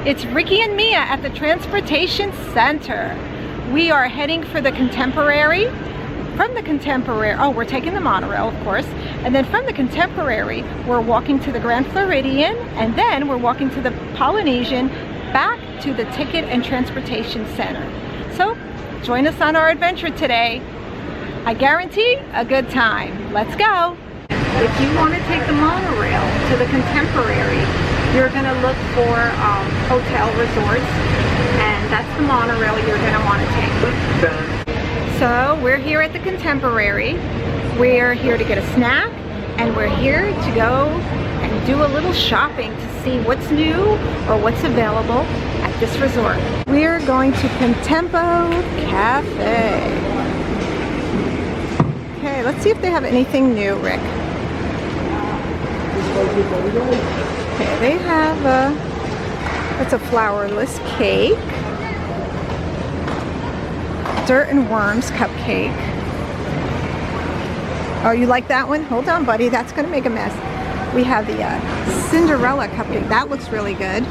It's Ricky and Mia at the Transportation Center. We are heading for the Contemporary. From the Contemporary, oh, we're taking the monorail, of course. And then from the Contemporary, we're walking to the Grand Floridian, and then we're walking to the Polynesian, back to the Ticket and Transportation Center. So, join us on our adventure today. I guarantee a good time. Let's go. If you want to take the monorail to the Contemporary, you're going to look for hotel resorts, and that's the monorail you're going to want to take. So we're here at the Contemporary. We're here to get a snack, and we're here to go and do a little shopping to see what's new or what's available at this resort. We're going to Contempo Cafe. Okay, let's see if they have anything new, Rick. Okay, they have it's a flourless cake. Dirt and worms cupcake. Oh, you like that one? Hold on, buddy. That's going to make a mess. We have the Cinderella cupcake. That looks really good.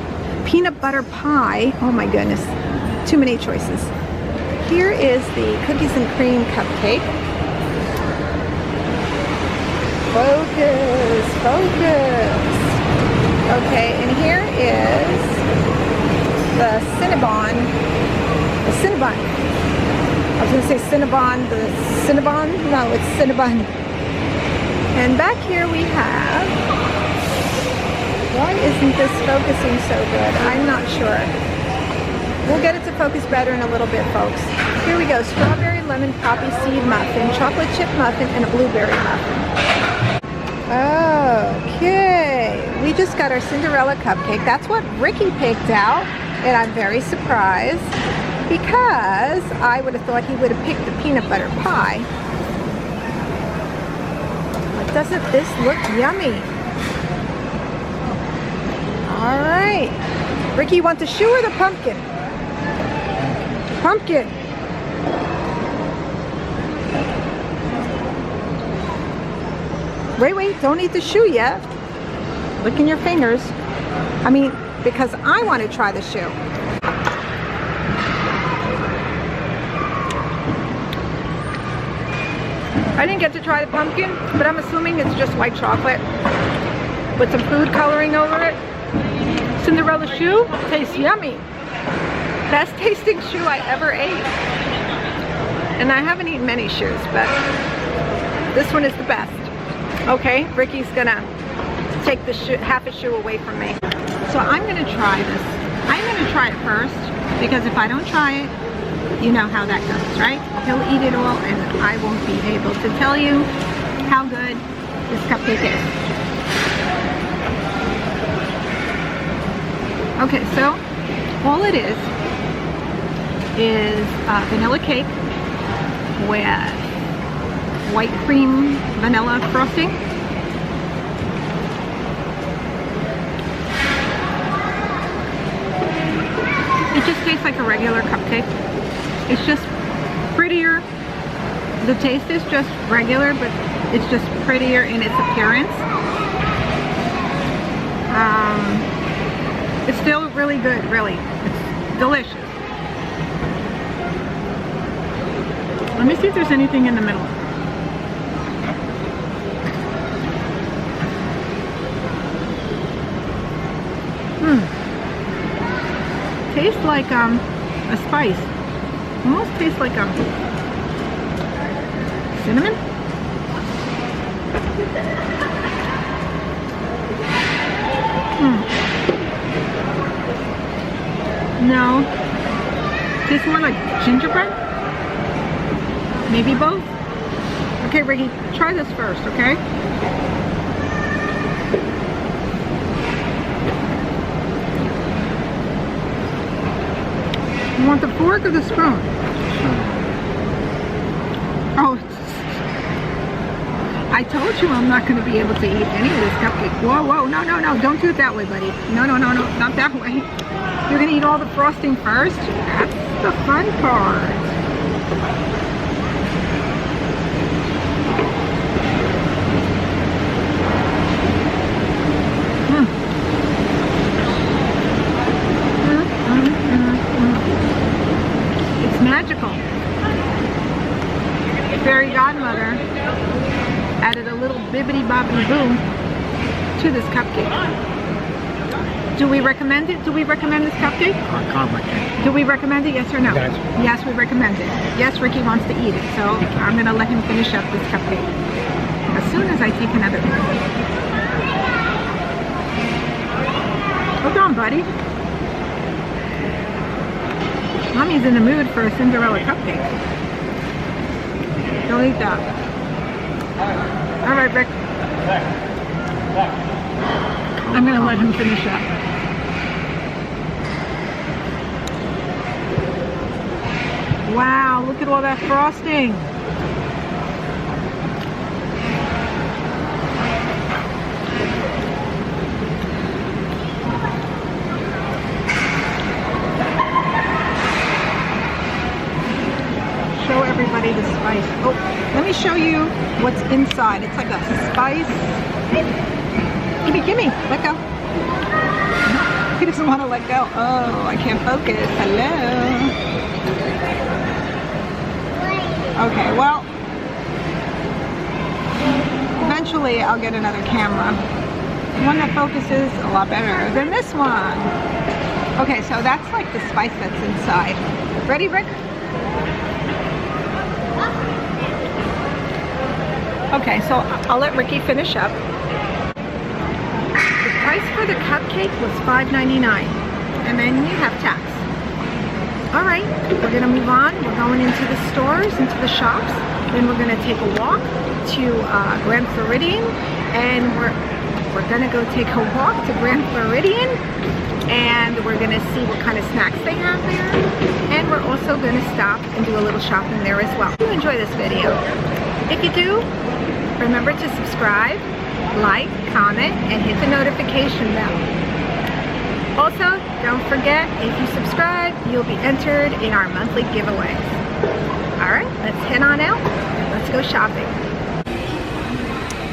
Peanut butter pie. Oh my goodness. Too many choices. Here is the cookies and cream cupcake. Focus, focus. Okay, and here is the Cinnabon. The Cinnabon. I was going to say Cinnabon. The Cinnabon? No, it's Cinnabon. And back here we have... Why isn't this focusing so good? I'm not sure. We'll get it to focus better in a little bit, folks. Here we go. Strawberry lemon poppy seed muffin, chocolate chip muffin, and a blueberry muffin. Okay, we just got our Cinderella cupcake. That's what Ricky picked out, and I'm very surprised because I would have thought he would have picked the peanut butter pie. But doesn't this look yummy? All right, Ricky, you want the shoe or the pumpkin? Pumpkin. Wait, don't eat the shoe yet. Licking your fingers. I mean, because I want to try the shoe. I didn't get to try the pumpkin, but I'm assuming it's just white chocolate with some food coloring over it. Cinderella shoe tastes yummy. Best tasting shoe I ever ate. And I haven't eaten many shoes, but this one is the best. Okay, Ricky's gonna take the shoe, half a shoe away from me. So I'm gonna try this. I'm gonna try it first, because if I don't try it, you know how that goes, right? He'll eat it all, and I won't be able to tell you how good this cupcake is. Okay, so all it is vanilla cake with white cream vanilla frosting. It just tastes like a regular cupcake. It's just prettier. The taste is just regular, but it's just prettier in its appearance. It's still really good, really. It's delicious. Let me see if there's anything in the middle. Tastes like a spice. Almost tastes like cinnamon. No. Tastes more like gingerbread. Maybe both. Okay, Ricky, try this first, okay? You want the fork or the spoon? Oh, I told you I'm not going to be able to eat any of this cupcake. Whoa, no, don't do it that way, buddy. No, not that way. You're going to eat all the frosting first? That's the fun part. boom to this cupcake. Do we recommend it? Do we recommend this cupcake? Do we recommend it, yes or no? Yes. Yes, we recommend it. Yes, Ricky wants to eat it, so I'm gonna let him finish up this cupcake as soon as I take another one. Hold on, buddy. Mommy's in the mood for a Cinderella cupcake. Don't eat that. All right, Rick. I'm gonna let him finish up. Wow, look at all that frosting. Show everybody the spice. Oh, let me show you what's inside. It's like a spice. Gimme, let go. He doesn't want to let go. Oh, I can't focus. Hello. Okay, well, eventually I'll get another camera. One that focuses a lot better than this one. Okay, so that's like the spice that's inside. Ready, Rick? Okay, so I'll let Ricky finish up. The price for the cupcake was $5.99, and then you have tax. All right, we're gonna move on. We're going into the stores, into the shops. Then we're gonna take a walk to Grand Floridian, and we're gonna go take a walk to Grand Floridian, and we're gonna see what kind of snacks they have there, and we're also gonna stop and do a little shopping there as well. If you enjoy this video, if you do, remember to subscribe, like, comment, and hit the notification bell. Also, don't forget, if you subscribe, you'll be entered in our monthly giveaways. Alright, let's head on out and let's go shopping.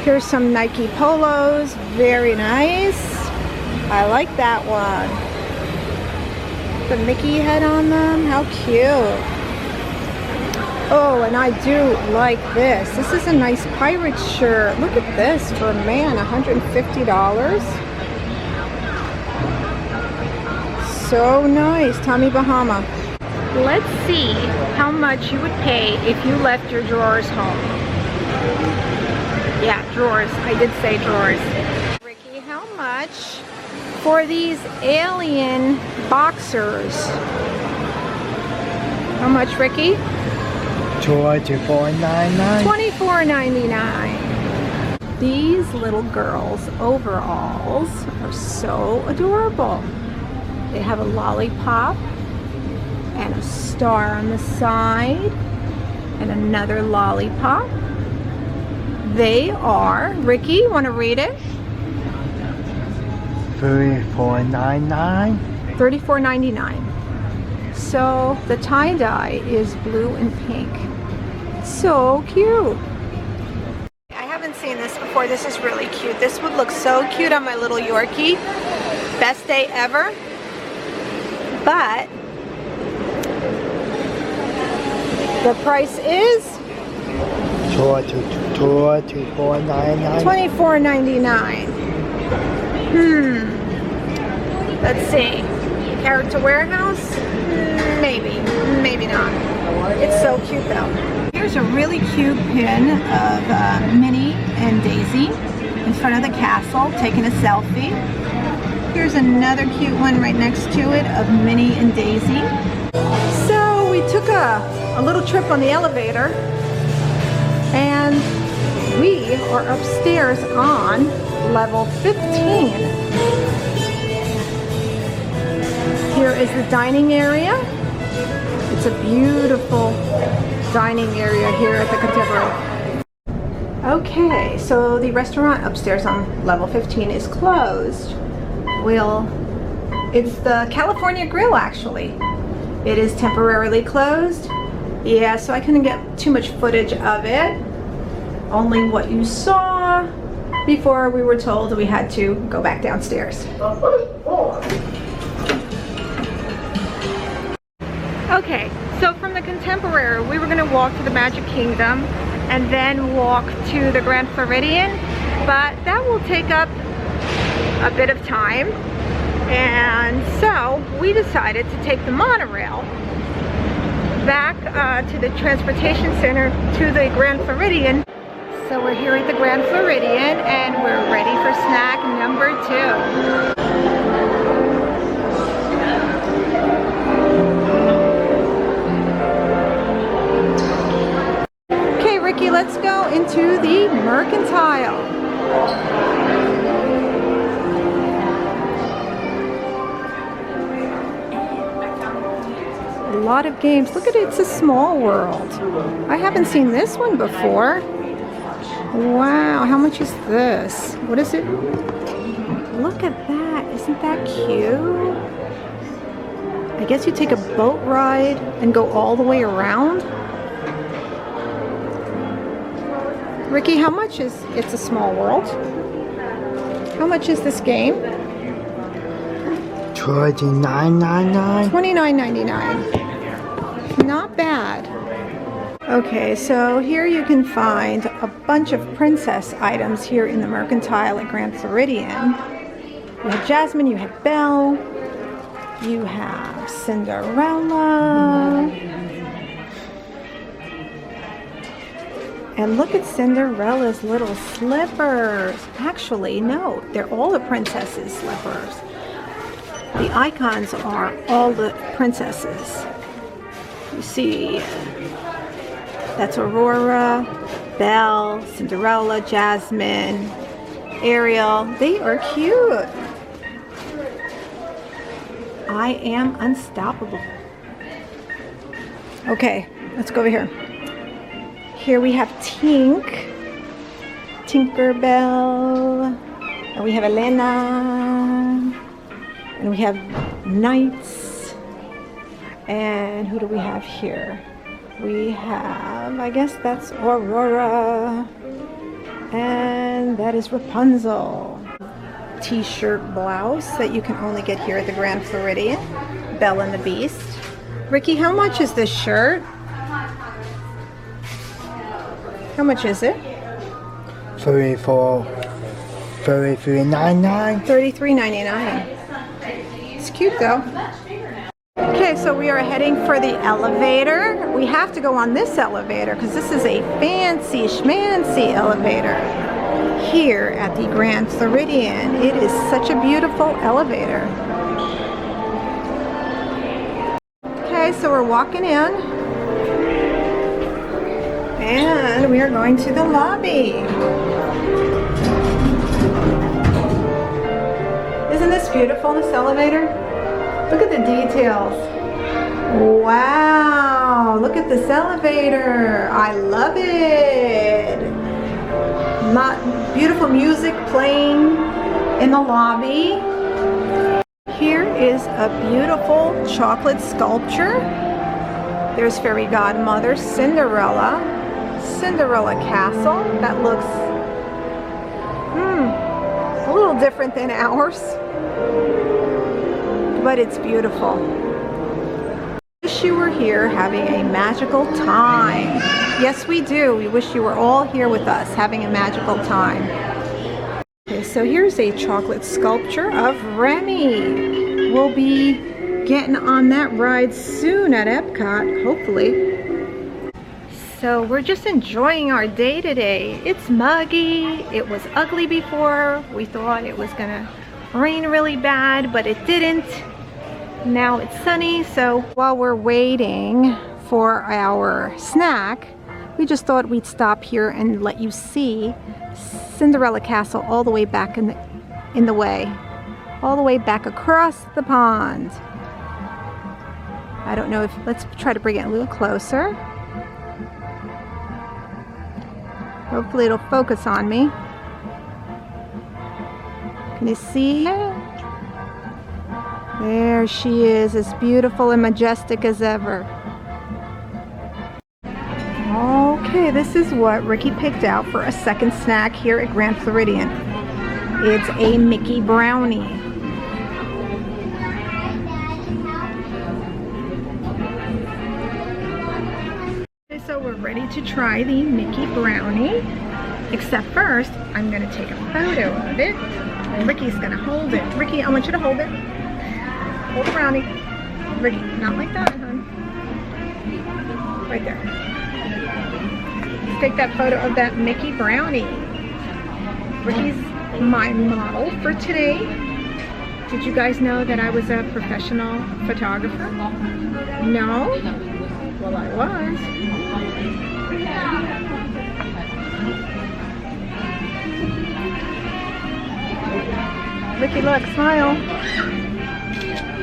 Here's some Nike polos, very nice. I like that one. The Mickey head on them, how cute. Oh, and I do like this. This is a nice pirate shirt. Look at this for a man, $150. So nice, Tommy Bahama. Let's see how much you would pay if you left your drawers home. Yeah, drawers. I did say drawers. Ricky, how much for these alien boxers? How much, Ricky? $24.99. $24.99. These little girls' overalls are so adorable. They have a lollipop and a star on the side and another lollipop. They are, Ricky, want to read it? $34.99. $34.99. So the tie-dye is blue and pink. So cute. I haven't seen this before. This is really cute. This would look so cute on my little Yorkie. Best day ever. But the price is $24.99. Let's see. Character Warehouse? Maybe. Maybe not. It's so cute though. Here's a really cute pin of Minnie and Daisy in front of the castle taking a selfie. Here's another cute one right next to it of Minnie and Daisy. So we took a little trip on the elevator and we are upstairs on level 15. Here is the dining area. It's a beautiful dining area here at the Contemporary. Okay, so the restaurant upstairs on level 15 is closed. It's the California Grill actually. It is temporarily closed. Yeah, so I couldn't get too much footage of it. Only what you saw before we were told we had to go back downstairs. Okay, so from the Contemporary, we were gonna walk to the Magic Kingdom and then walk to the Grand Floridian. but that will take up a bit of time. And so we decided to take the monorail back to the transportation center to the Grand Floridian. So we're here at the Grand Floridian and we're ready for snack number 2. Okay, Ricky, let's go into the Mercantile. A lot of games. Look at it, it's a small world. I haven't seen this one before. Wow, how much is this? What is it? Look at that. Isn't that cute? I guess you take a boat ride and go all the way around. Ricky, how much is It's a Small World? How much is this game? $29.99. $29.99. Not bad. Okay, so here you can find a bunch of princess items here in the Mercantile at Grand Floridian. You have Jasmine, you have Belle, you have Cinderella. And look at Cinderella's little slippers. Actually, no, they're all the princesses' slippers. The icons are all the princesses. You see, that's Aurora, Belle, Cinderella, Jasmine, Ariel. They are cute. I am unstoppable. Okay, let's go over here. Here we have Tink, Tinkerbell, and we have Elena, and we have Knights, and who do we have here? We have, I guess that's Aurora, and that is Rapunzel. T-shirt blouse that you can only get here at the Grand Floridian. Belle and the Beast. Ricky, how much is this shirt? How much is it? $33.99. $33.99. It's cute though. Okay, so we are heading for the elevator. We have to go on this elevator because this is a fancy schmancy elevator here at the Grand Floridian. It is such a beautiful elevator. Okay, so we're walking in and we are going to the lobby. Isn't this beautiful, this elevator? Look at the details. Wow, look at this elevator. I love it. Beautiful music playing in the lobby. Here is a beautiful chocolate sculpture. There's Fairy Godmother, Cinderella Castle. That looks a little different than ours, but it's beautiful. Wish you were here having a magical time. Yes, we do. We wish you were all here with us having a magical time. Okay, so here's a chocolate sculpture of Remy. We'll be getting on that ride soon at Epcot, hopefully. So we're just enjoying our day today. It's muggy. It was ugly before. We thought it was gonna rain really bad, but it didn't. Now it's sunny, so while we're waiting for our snack, we just thought we'd stop here and let you see Cinderella Castle all the way back in the way, all the way back across the pond. I don't know if, let's try to bring it a little closer. Hopefully it'll focus on me. Can you see it? There she is, as beautiful and majestic as ever. Okay, this is what Ricky picked out for a second snack here at Grand Floridian. It's a Mickey brownie. Okay, so we're ready to try the Mickey brownie. Except first, I'm going to take a photo of it. And Ricky's going to hold it. Ricky, I want you to hold it. Hold the brownie. Ricky, not like that, hon. Right there. Let's take that photo of that Mickey brownie. Ricky's my model for today. Did you guys know that I was a professional photographer? No? Well, I was. Ricky, look, smile.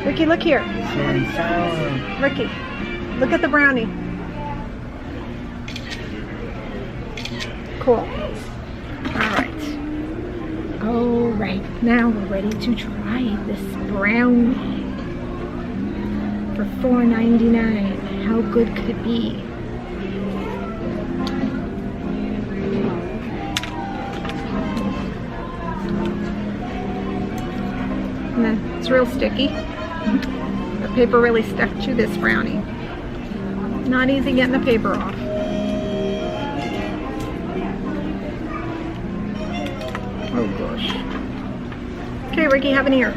Ricky, look here. Ricky, look at the brownie. Cool. All right, now we're ready to try this brownie for $4.99. How good could it be? And then it's real sticky. The paper really stuck to this brownie. Not easy getting the paper off. Oh gosh. Okay, Ricky, have an ear.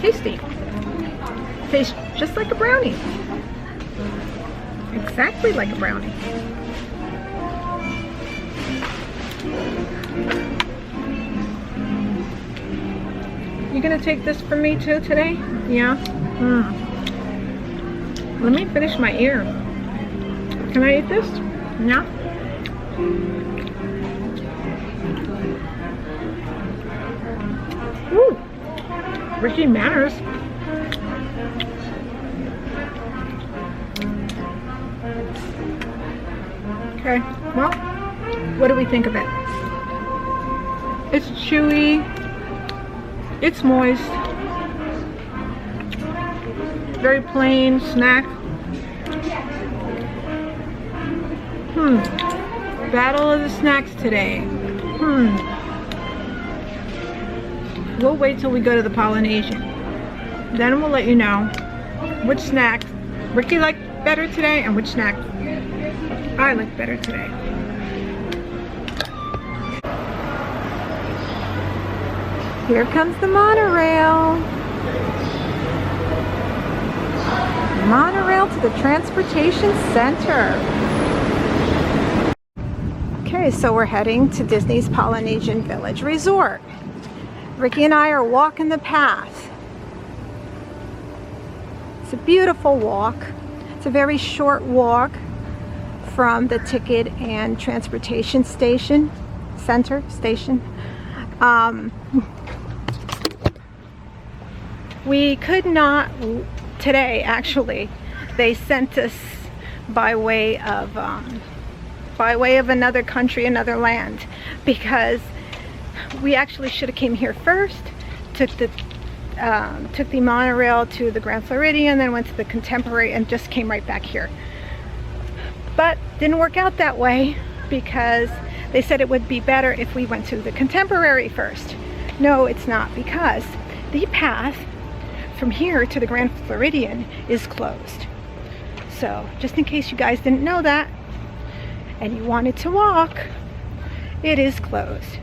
Tasty. Tastes just like a brownie. Exactly like a brownie. You gonna take this from me too today? Yeah? Let me finish my ear. Can I eat this? Yeah. Ooh. Ricky manners. Okay, well, what do we think of it? It's chewy. It's moist. Very plain snack. Battle of the snacks today. We'll wait till we go to the Polynesian. Then we'll let you know which snack Ricky liked better today and which snack I liked better today. Here comes the monorail. Monorail to the transportation center. Okay, so we're heading to Disney's Polynesian Village Resort. Ricky and I are walking the path. It's a beautiful walk. It's a very short walk from the ticket and transportation station, station. We could not today, actually. They sent us by way of another country, another land, because we actually should have came here first, took the monorail to the Grand Floridian, then went to the Contemporary and just came right back here. But didn't work out that way because they said it would be better if we went to the Contemporary first. No, it's not, because the path from here to the Grand Floridian is closed. So just in case you guys didn't know that and you wanted to walk, it is closed.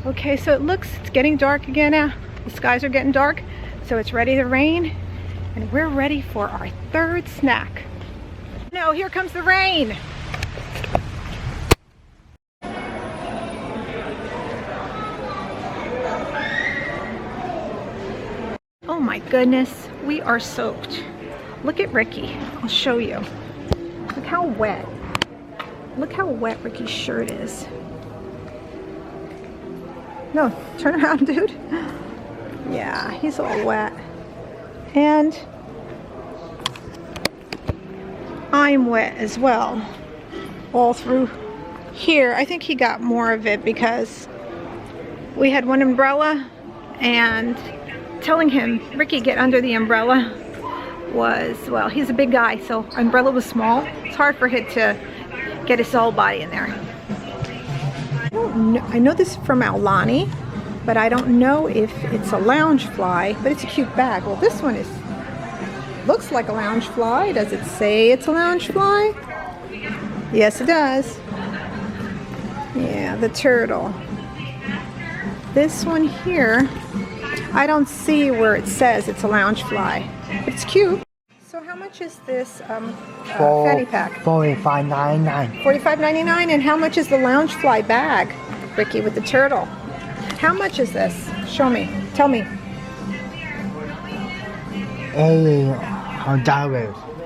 Okay, so it's getting dark again now. The skies are getting dark, so it's ready to rain, and we're ready for our third snack. No, here comes the rain. Oh my goodness, we are soaked. Look at Ricky. I'll show you. Look how wet. Look how wet Ricky's shirt is. No, turn around, dude. Yeah, he's all wet. And I'm wet as well. All through here. I think he got more of it because we had one umbrella, and telling him, Ricky, get under the umbrella was, well, he's a big guy, so umbrella was small. It's hard for him to get his whole body in there. I know this is from Aulani, but I don't know if it's a Loungefly, but it's a cute bag. Well, this one is looks like a Loungefly. Does it say it's a Loungefly? Yes, it does. Yeah, the turtle. This one here, I don't see where it says it's a Loungefly. It's cute. So how much is this fanny pack? $45.99. $45.99. And how much is the Loungefly bag, Ricky, with the turtle? How much is this? Show me. Tell me. $80.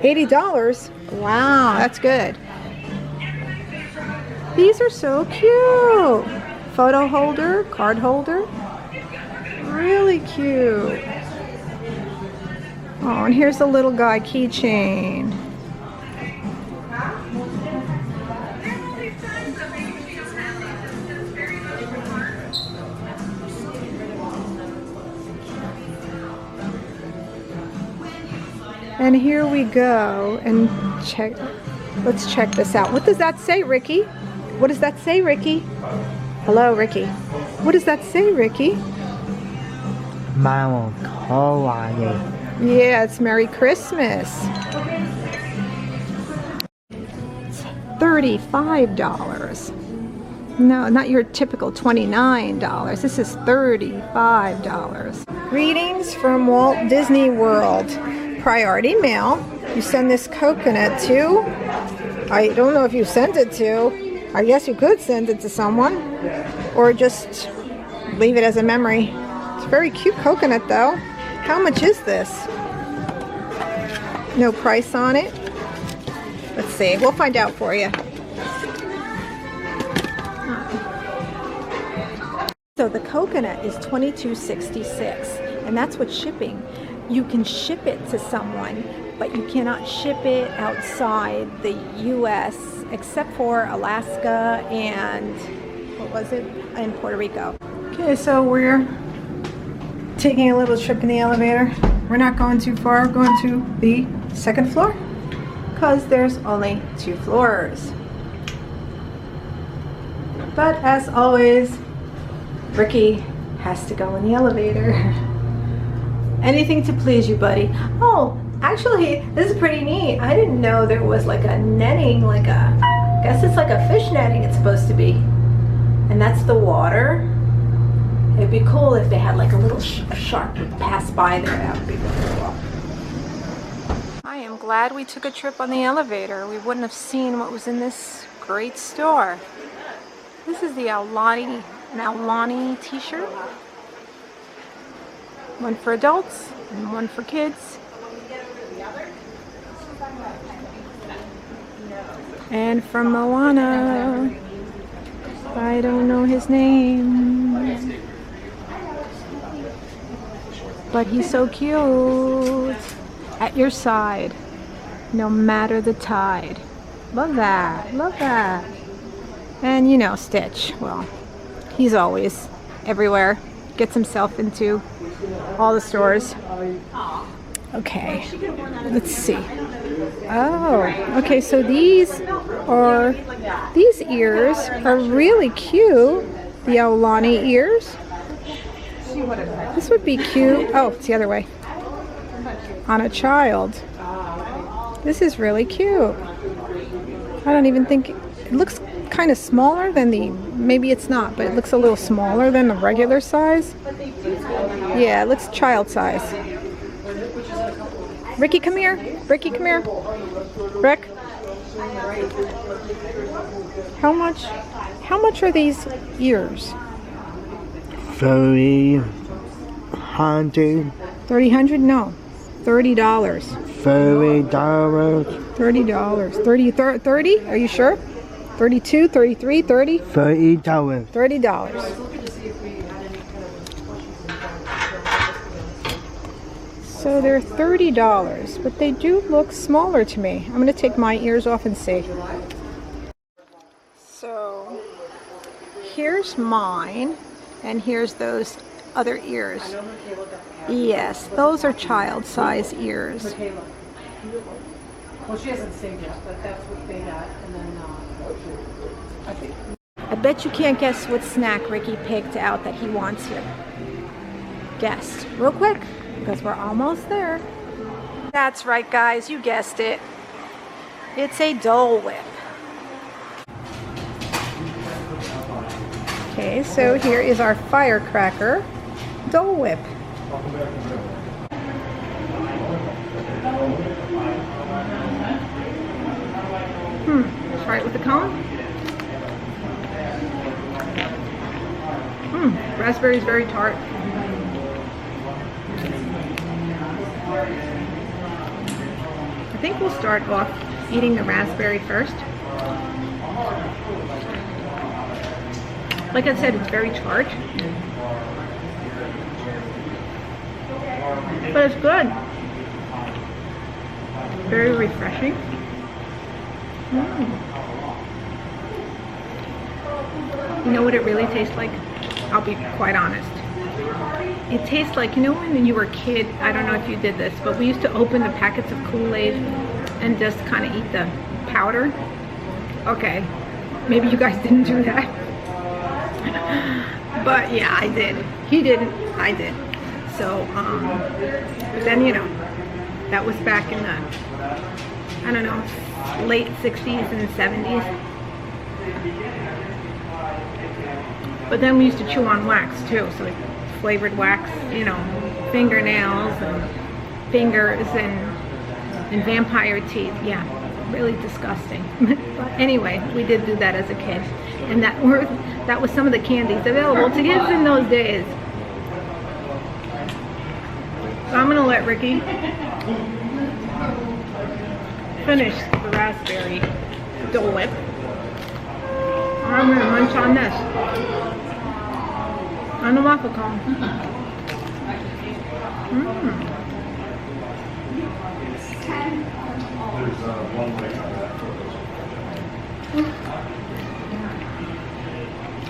$80? Wow, that's good. These are so cute. Photo holder, card holder. Really cute. Oh, and here's the little guy keychain. And here we go and check. Let's check this out. What does that say, Ricky? What does that say, Ricky? Hello, Ricky. What does that say, Ricky? Mama, Hawaii. Yeah, it's Merry Christmas. $35. No, not your typical $29. This is $35. Greetings from Walt Disney World. Priority mail. You send this coconut to, I don't know if you sent it to, I guess you could send it to someone, or just leave it as a memory. It's a very cute coconut though. How much is this? No price on it. Let's see, we'll find out for you. So the coconut is $22.66, and that's what's shipping. You can ship it to someone, but you cannot ship it outside the U.S. except for Alaska and, what was it, and Puerto Rico. Okay, so we're taking a little trip in the elevator. We're not going too far. We're going to the second floor because there's only 2 floors. But as always, Ricky has to go in the elevator. Anything to please you, buddy. Oh, actually, this is pretty neat. I didn't know there was like a netting, I guess it's like a fish netting it's supposed to be. And that's the water. It'd be cool if they had like a little shark pass by there. That would be really cool. I am glad we took a trip on the elevator. We wouldn't have seen what was in this great store. This is the an Aulani t-shirt. One for adults and one for kids. And from Moana. I don't know his name. But he's so cute. At your side, no matter the tide. Love that. Love that. And you know Stitch. Well, he's always everywhere. Gets himself into all the stores. Okay, let's see. Oh, okay, so these ears are really cute. The Aulani ears. This would be cute. Oh, it's the other way. On a child. This is really cute. I don't even think it looks kind of smaller than maybe it's not, but it looks a little smaller than the regular size. Yeah, it looks child size. Ricky, come here. Ricky, come here. Rick. How much are these ears? $300. $300? No. $30. $30. $30. 30? Are you sure? 32, 33, 30? $30. $30. So they're $30, but they do look smaller to me. I'm going to take my ears off and see. So here's mine, and here's those other ears. Yes, those are child-size ears. Well, she hasn't saved yet, but that's what they got, and then I bet you can't guess what snack Ricky picked out that he wants here. Guess real quick, because we're almost there. That's right, guys, you guessed it. It's a Dole Whip. Okay, so here is our firecracker Dole Whip. Try it with the cone. Raspberry is very tart. I think we'll start off eating the raspberry first. Like I said, it's very tart. But it's good. Very refreshing. You know what it really tastes like? I'll be quite honest. It tastes like, you know when you were a kid, I don't know if you did this, but we used to open the packets of Kool-Aid and just kind of eat the powder. Okay, maybe you guys didn't do that. But yeah, I did. He didn't, I did. So, but then, you know, that was back in the, I don't know, late 60s and 70s. But then we used to chew on wax too, so like flavored wax, you know, fingernails and fingers and vampire teeth. Yeah, really disgusting. But anyway, we did do that as a kid, and that was some of the candies available to kids in those days. So I'm gonna let Ricky finish the raspberry Dole Whip. I'm gonna munch on this. On the waffle cone.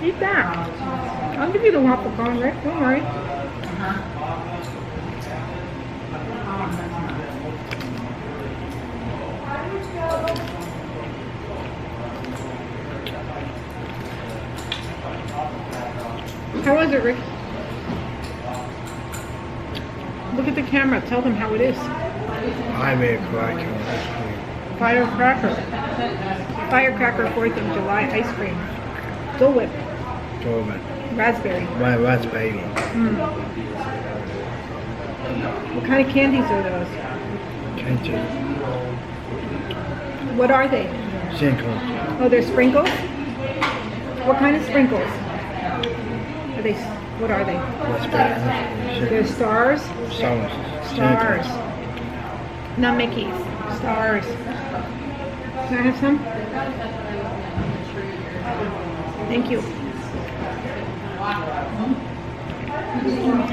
Eat that. I'll give you the waffle cone, Rick. Don't worry. How was it, Rick? Look at the camera. Tell them how it is. I made a cracker ice cream. Firecracker. Firecracker 4th of July ice cream. Dole Whip. Dole Whip. Raspberry. My raspberry. What kind of candies are those? Candy. What are they? Sprinkles. Oh, they're sprinkles? What kind of sprinkles? Are they, what are they? Raspberry. They're stars? Stars. Stars. Not Mickey's. Stars. Can I have some? Thank you.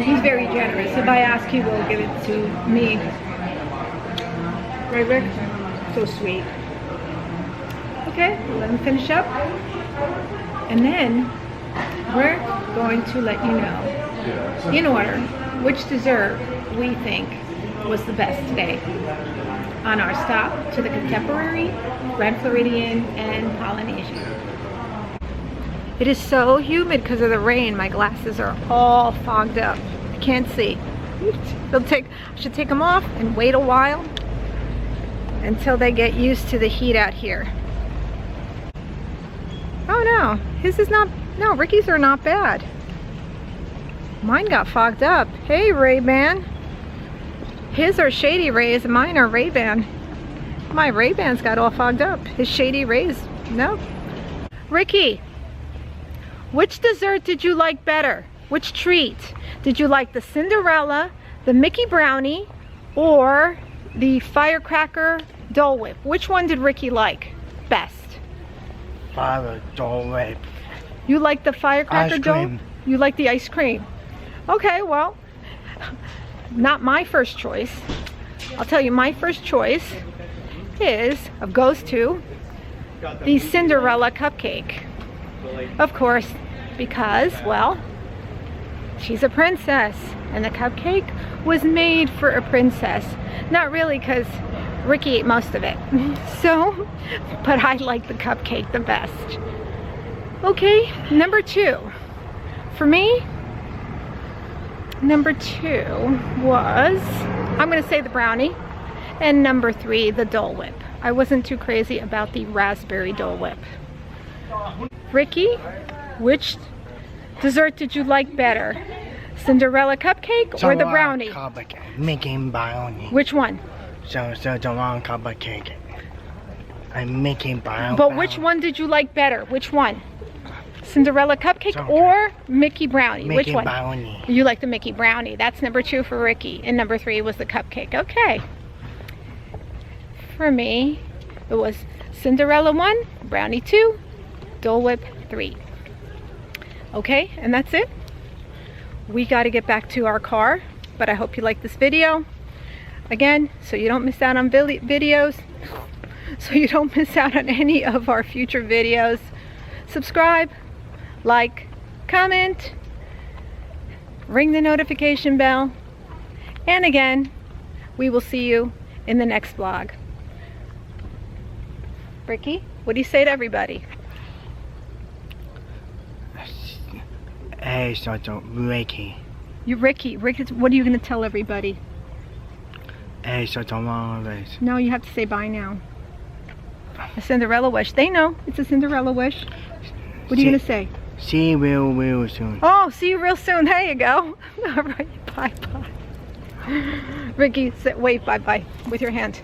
He's very generous. If I ask, he will give it to me. Right, Rick? So sweet. Okay, let him finish up. And then we're going to let you know, in order, which dessert we think was the best today on our stop to the Contemporary, Grand Floridian, and Polynesian. It is so humid because of the rain. My glasses are all fogged up. I can't see. I should take them off and wait a while until they get used to the heat out here. Oh no, his is not, no, Ricky's are not bad. Mine got fogged up. Hey, Ray-Ban. His are Shady Rays, mine are Ray-Ban. My Ray-Bans got all fogged up. His Shady Rays, no. Ricky, which dessert did you like better? Which treat? Did you like the Cinderella, the Mickey Brownie, or the Firecracker Dole Whip? Which one did Ricky like best? Fire Dole Whip. You like the Firecracker Ice Dole? cream. You like the ice cream? Okay, well, not my first choice. I'll tell you, my first choice goes to the Cinderella cupcake. Of course, because, well, she's a princess, and the cupcake was made for a princess. Not really, because Ricky ate most of it. So, but I like the cupcake the best. Okay, number two. For me, number two was, I'm going to say the brownie. And number 3, the Dole Whip. I wasn't too crazy about the raspberry Dole Whip. Ricky, which dessert did you like better? Cinderella cupcake or the brownie? Making brownie. Which one? So the wrong cupcake. I'm making brownie. But which one did you like better? Which one? Cinderella cupcake Okay. or Mickey brownie? Mickey Which one? brownie. You like the Mickey brownie. That's number 2 for Ricky. And number 3 was the cupcake. Okay. For me, it was Cinderella 1, brownie 2, Dole Whip 3. Okay, and that's it. We got to get back to our car, but I hope you like this video. Again, so you don't miss out on videos, so you don't miss out on any of our future videos. Subscribe, like, comment, ring the notification bell, and again, we will see you in the next vlog. Ricky, what do you say to everybody? Hey, so Ricky. Ricky, what are you going to tell everybody? Hey, so the wrong race. No, you have to say bye now. A Cinderella wish. They know it's a Cinderella wish. What are you going to say? See you real soon. Oh, see you real soon. There you go. All right, bye-bye. Ricky, wave bye-bye with your hand.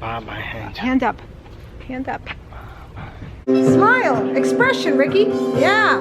Bye, my hand. Hand up. Hand up. Smile. Expression, Ricky. Yeah.